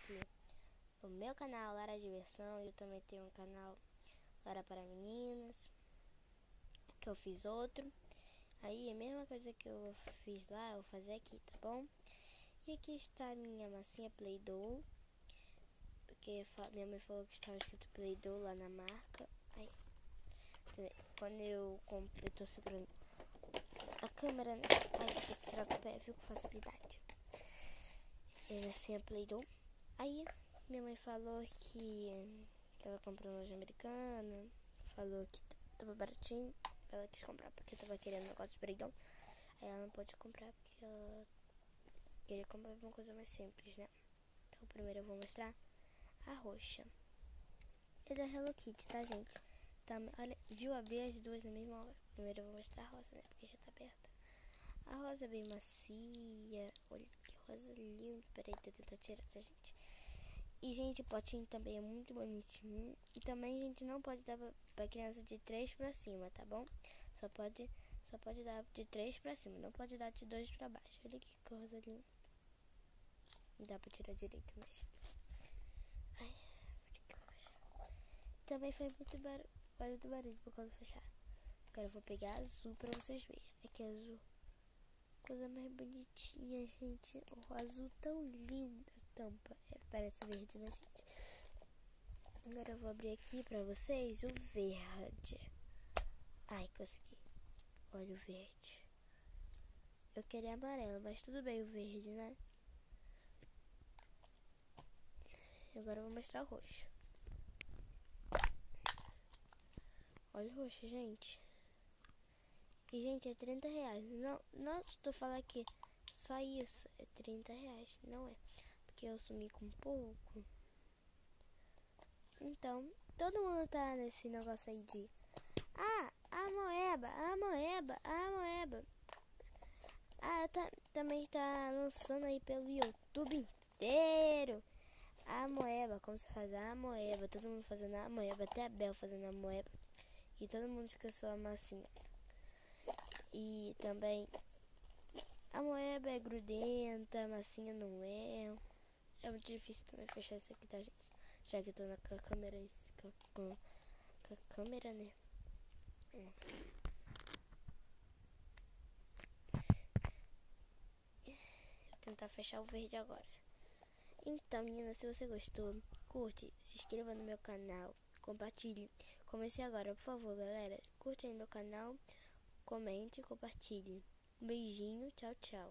aqui no meu canal Lara Diversão. Eu também tenho um canal Lara para Meninas, que eu fiz outro. Aí a mesma coisa que eu fiz lá, eu vou fazer aqui, tá bom? E aqui está a minha massinha Play-Doh, porque minha mãe falou que estava escrito Play-Doh lá na marca. Aí, quando eu comprei, eu tô segurando a câmera, né? Aí tem que tirar do pé, viu, com facilidade. É massinha Play-Doh. Aí minha mãe falou que ela comprou na loja americana, falou que tava baratinho. Ela quis comprar porque tava querendo um negócio de Play-Doh. Aí ela não pôde comprar porque ela queria comprar uma coisa mais simples, né? Então primeiro eu vou mostrar a roxa. É da Hello Kitty, tá, gente? Tá, olha, viu, abrir as duas na mesma hora. Primeiro eu vou mostrar a rosa, né? Porque já tá aberta. A rosa é bem macia. Olha que rosa linda. Peraí, deixa eu tentar tirar, tá, gente? E, gente, o potinho também é muito bonitinho. E também, gente, não pode dar pra criança de 3 pra cima, tá bom? Só pode dar de 3 pra cima. Não pode dar de 2 pra baixo. Olha que rosa linda. Não dá pra tirar direito mesmo. Ai, que rosa. Também foi muito barulho por causa do fechado. Agora eu vou pegar azul pra vocês verem. Aqui é azul. Coisa mais bonitinha, gente. O azul tão lindo. A tampa parece verde, né, gente? Agora eu vou abrir aqui pra vocês o verde. Ai, consegui. Olha o verde. Eu queria amarelo, mas tudo bem o verde, né? Agora eu vou mostrar o roxo. Olha o roxo, gente. E, gente, é 30 reais. Não estou falando aqui só isso. É 30 reais. Não é. Porque eu sumi com pouco. Então, todo mundo tá nesse negócio aí de... Ah, a moeba. Também tá lançando aí pelo YouTube inteiro. A moeba, como se faz a moeba. Todo mundo fazendo a moeba. Até a Bel fazendo a moeba. E todo mundo esqueceu a massinha. E também a moeba é grudenta, a massinha não é. É muito difícil também fechar isso aqui, tá, gente? Já que eu tô com a câmera, com a câmera, né? Vou tentar fechar o verde agora. Então, meninas, se você gostou, curte, se inscreva no meu canal, compartilhe. Comece agora, por favor, galera. Curte aí meu canal, comente e compartilhe. Um beijinho, tchau, tchau.